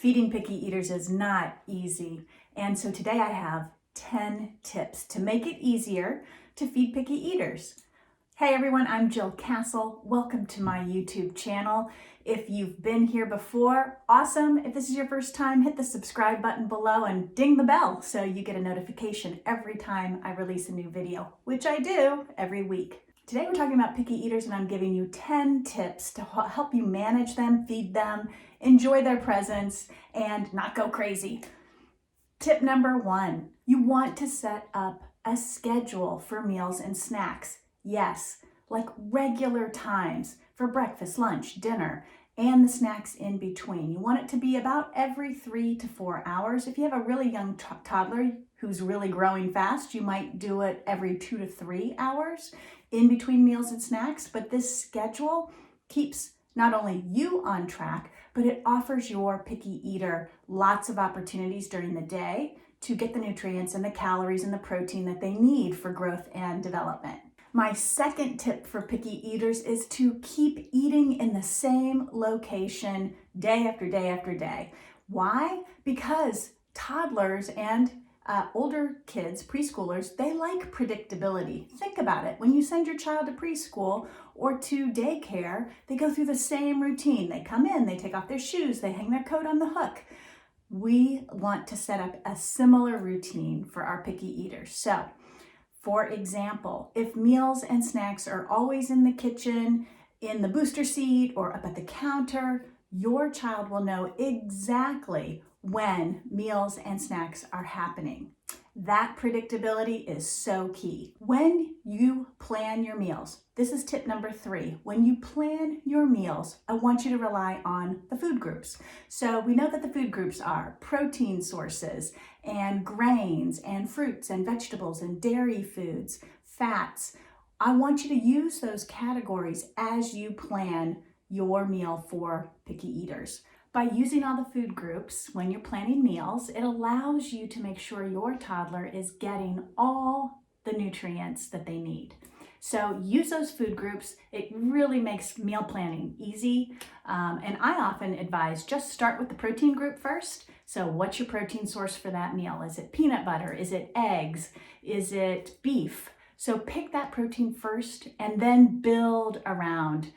Feeding picky eaters is not easy, and so today I have 10 tips to make it easier to feed picky eaters. Hey everyone, I'm Jill Castle. Welcome to my YouTube channel. If you've been here before, awesome. If this is your first time, hit the subscribe button below and ding the bell so you get a notification every time I release a new video, which I do every week. Today we're talking about picky eaters, and I'm giving you 10 tips to help you manage them, feed them, enjoy their presence, and not go crazy. Tip number 1, you want to set up a schedule for meals and snacks. Yes, like regular times for breakfast, lunch, dinner, and the snacks in between. You want it to be about every 3 to 4 hours. If you have a really young toddler who's really growing fast, you might do it every 2 to 3 hours in between meals and snacks. But this schedule keeps not only you on track, but it offers your picky eater lots of opportunities during the day to get the nutrients and the calories and the protein that they need for growth and development. My second tip for picky eaters is to keep eating in the same location day after day after day. Why? Because toddlers and older kids, preschoolers, they like predictability. Think about it. When you send your child to preschool or to daycare, they go through the same routine. They come in, they take off their shoes, they hang their coat on the hook. We want to set up a similar routine for our picky eaters. So, for example, if meals and snacks are always in the kitchen, in the booster seat, or up at the counter, your child will know exactly when meals and snacks are happening. That predictability is so key. When you plan your meals, this is tip number 3. When you plan your meals, I want you to rely on the food groups. So we know that the food groups are protein sources and grains and fruits and vegetables and dairy foods, fats. I want you to use those categories as you plan your meal for picky eaters. By using all the food groups when you're planning meals, it allows you to make sure your toddler is getting all the nutrients that they need. So use those food groups. It really makes meal planning easy. And I often advise just start with the protein group first. So what's your protein source for that meal? Is it peanut butter? Is it eggs? Is it beef? So pick that protein first and then build around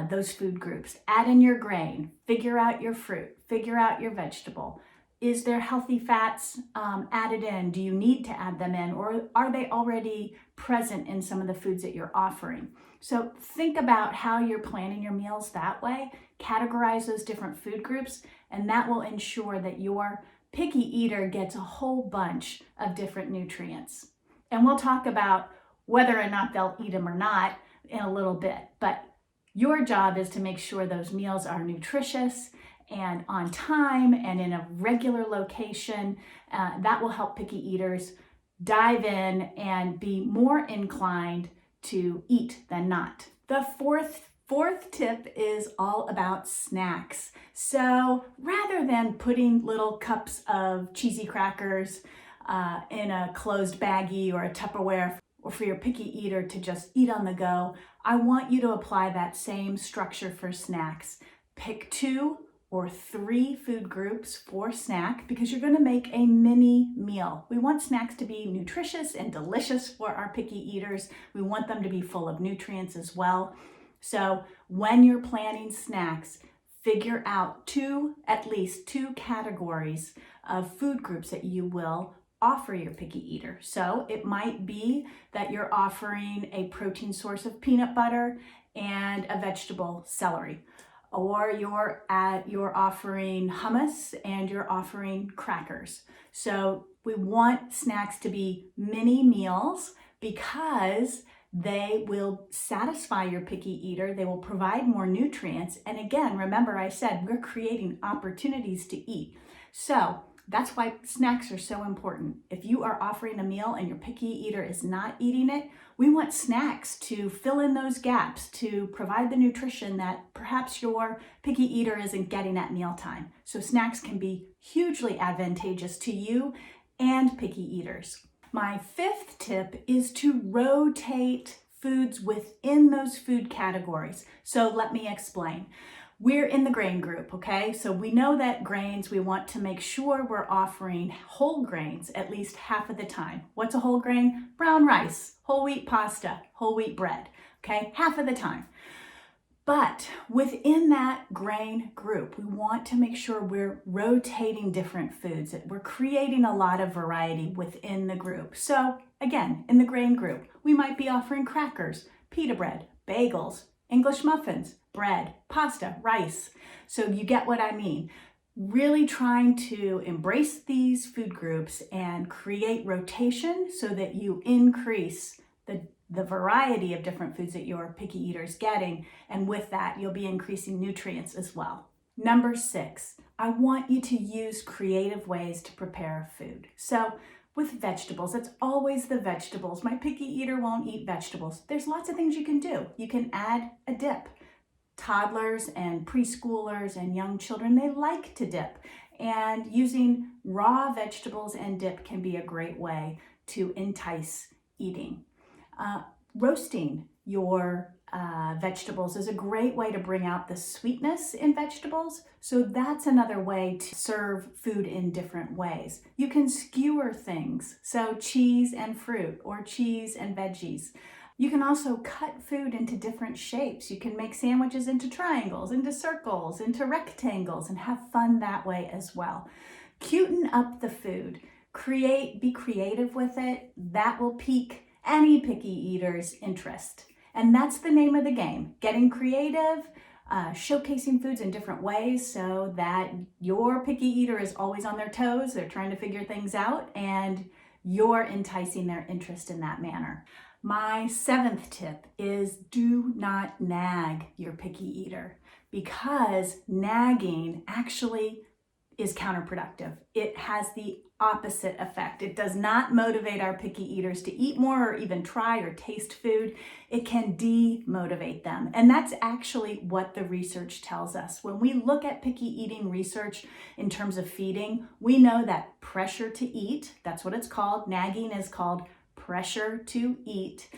those food groups. Add in your grain, figure out your fruit, figure out your vegetable. Is there healthy fats added in? Do you need to add them in, or are they already present in some of the foods that you're offering? So think about how you're planning your meals that way. Categorize those different food groups, and that will ensure that your picky eater gets a whole bunch of different nutrients. And we'll talk about whether or not they'll eat them or not in a little bit, but your job is to make sure those meals are nutritious and on time and in a regular location. That will help picky eaters dive in and be more inclined to eat than not. The fourth tip is all about snacks. So rather than putting little cups of cheesy crackers in a closed baggie or a Tupperware, or for your picky eater to just eat on the go, I want you to apply that same structure for snacks. Pick 2 or 3 food groups for snack because you're going to make a mini meal. We want snacks to be nutritious and delicious for our picky eaters. We want them to be full of nutrients as well. So when you're planning snacks, figure out at least 2 categories of food groups that you will offer your picky eater. So it might be that you're offering a protein source of peanut butter and a vegetable, celery, or you're offering hummus and you're offering crackers. So we want snacks to be mini meals because they will satisfy your picky eater. They will provide more nutrients. And again, remember I said we're creating opportunities to eat. So that's why snacks are so important. If you are offering a meal and your picky eater is not eating it, we want snacks to fill in those gaps, to provide the nutrition that perhaps your picky eater isn't getting at mealtime. So snacks can be hugely advantageous to you and picky eaters. My 5th tip is to rotate foods within those food categories. So let me explain. We're in the grain group, okay? So we know that grains, we want to make sure we're offering whole grains at least half of the time. What's a whole grain? Brown rice, whole wheat pasta, whole wheat bread, okay? Half of the time. But within that grain group, we want to make sure we're rotating different foods, that we're creating a lot of variety within the group. So again, in the grain group, we might be offering crackers, pita bread, bagels, English muffins, bread, pasta, rice. So you get what I mean. Really trying to embrace these food groups and create rotation so that you increase the variety of different foods that your picky eater is getting, and with that you'll be increasing nutrients as well. Number 6, I want you to use creative ways to prepare food. So with vegetables, it's always the vegetables. My picky eater won't eat vegetables. There's lots of things you can do. You can add a dip. Toddlers and preschoolers and young children, they like to dip, and using raw vegetables and dip can be a great way to entice eating. Roasting your vegetables is a great way to bring out the sweetness in vegetables. So that's another way to serve food in different ways. You can skewer things, so cheese and fruit or cheese and veggies. You can also cut food into different shapes. You can make sandwiches into triangles, into circles, into rectangles, and have fun that way as well. Cuten up the food. Be creative with it. That will pique any picky eater's interest. And that's the name of the game, getting creative, showcasing foods in different ways so that your picky eater is always on their toes. They're trying to figure things out, and you're enticing their interest in that manner. My 7th tip is do not nag your picky eater, because nagging actually is counterproductive. It has the opposite effect. It does not motivate our picky eaters to eat more or even try or taste food. It can demotivate them. And that's actually what the research tells us. When we look at picky eating research in terms of feeding, we know that pressure to eat, that's what it's called. Nagging is called pressure to eat.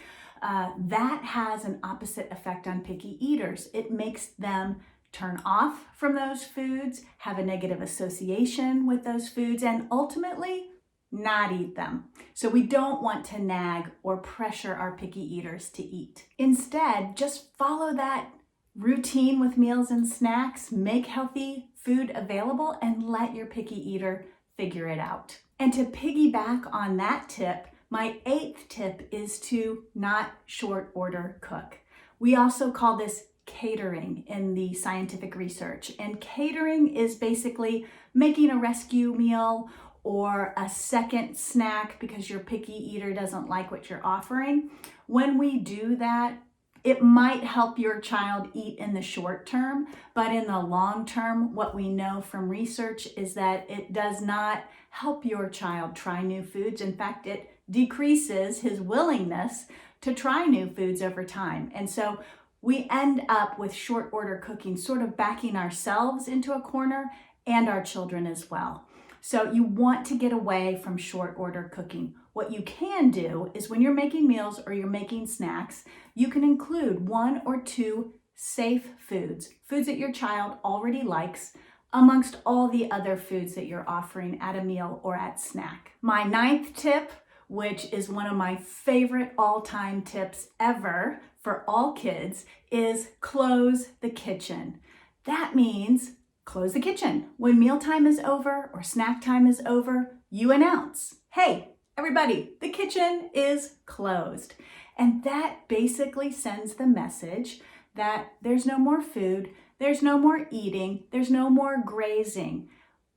That has an opposite effect on picky eaters. It makes them turn off from those foods, have a negative association with those foods, and ultimately not eat them. So we don't want to nag or pressure our picky eaters to eat. Instead, just follow that routine with meals and snacks, make healthy food available, and let your picky eater figure it out. And to piggyback on that tip, my 8th tip is to not short order cook. We also call this catering in the scientific research. And catering is basically making a rescue meal or a second snack because your picky eater doesn't like what you're offering. When we do that, it might help your child eat in the short term, but in the long term, what we know from research is that it does not help your child try new foods. In fact, it decreases his willingness to try new foods over time. And so we end up with short order cooking, sort of backing ourselves into a corner and our children as well. So you want to get away from short order cooking. What you can do is when you're making meals or you're making snacks, you can include 1 or 2 safe foods that your child already likes, amongst all the other foods that you're offering at a meal or at snack. My 9th tip, which is one of my favorite all-time tips ever for all kids, is close the kitchen. That means close the kitchen. When mealtime is over or snack time is over, you announce, hey, everybody, the kitchen is closed. And that basically sends the message that there's no more food, there's no more eating, there's no more grazing.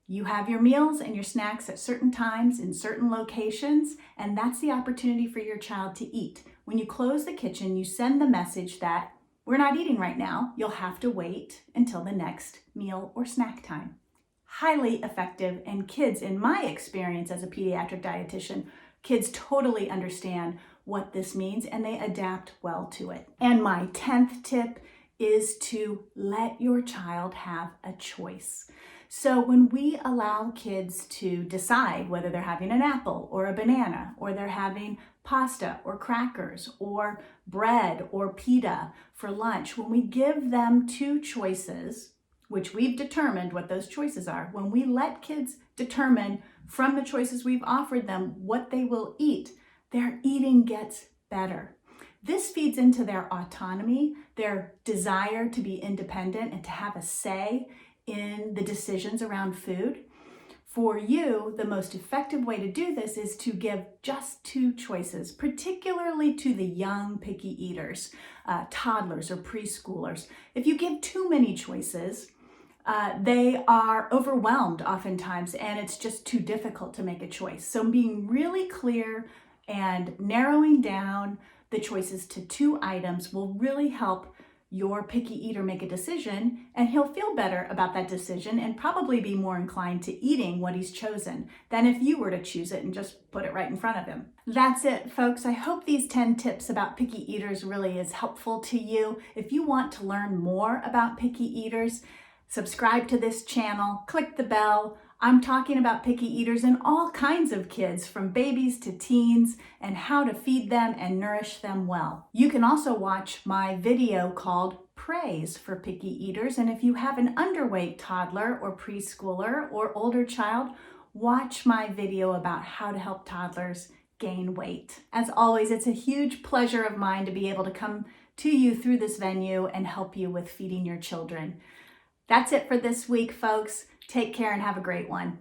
You have your meals and your snacks at certain times in certain locations, and that's the opportunity for your child to eat. When you close the kitchen, you send the message that we're not eating right now. You'll have to wait until the next meal or snack time. Highly effective, and kids, in my experience as a pediatric dietitian, kids totally understand what this means and they adapt well to it. And my 10th tip is to let your child have a choice. So when we allow kids to decide whether they're having an apple or a banana, or they're having pasta or crackers or bread or pita for lunch, when we give them 2 choices, which we've determined what those choices are, when we let kids determine from the choices we've offered them what they will eat, their eating gets better. This feeds into their autonomy, their desire to be independent and to have a say in the decisions around food. For you, the most effective way to do this is to give just 2 choices, particularly to the young picky eaters, toddlers or preschoolers. If you give too many choices, they are overwhelmed oftentimes, and it's just too difficult to make a choice. So being really clear and narrowing down the choices to 2 items will really help your picky eater make a decision, and he'll feel better about that decision and probably be more inclined to eating what he's chosen than if you were to choose it and just put it right in front of him. That's it, folks. I hope these 10 tips about picky eaters really is helpful to you. If you want to learn more about picky eaters, subscribe to this channel, click the bell. I'm talking about picky eaters and all kinds of kids, from babies to teens, and how to feed them and nourish them well. You can also watch my video called Praise for Picky Eaters, and if you have an underweight toddler or preschooler or older child, watch my video about how to help toddlers gain weight. As always, it's a huge pleasure of mine to be able to come to you through this venue and help you with feeding your children. That's it for this week, folks. Take care and have a great one.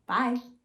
Bye.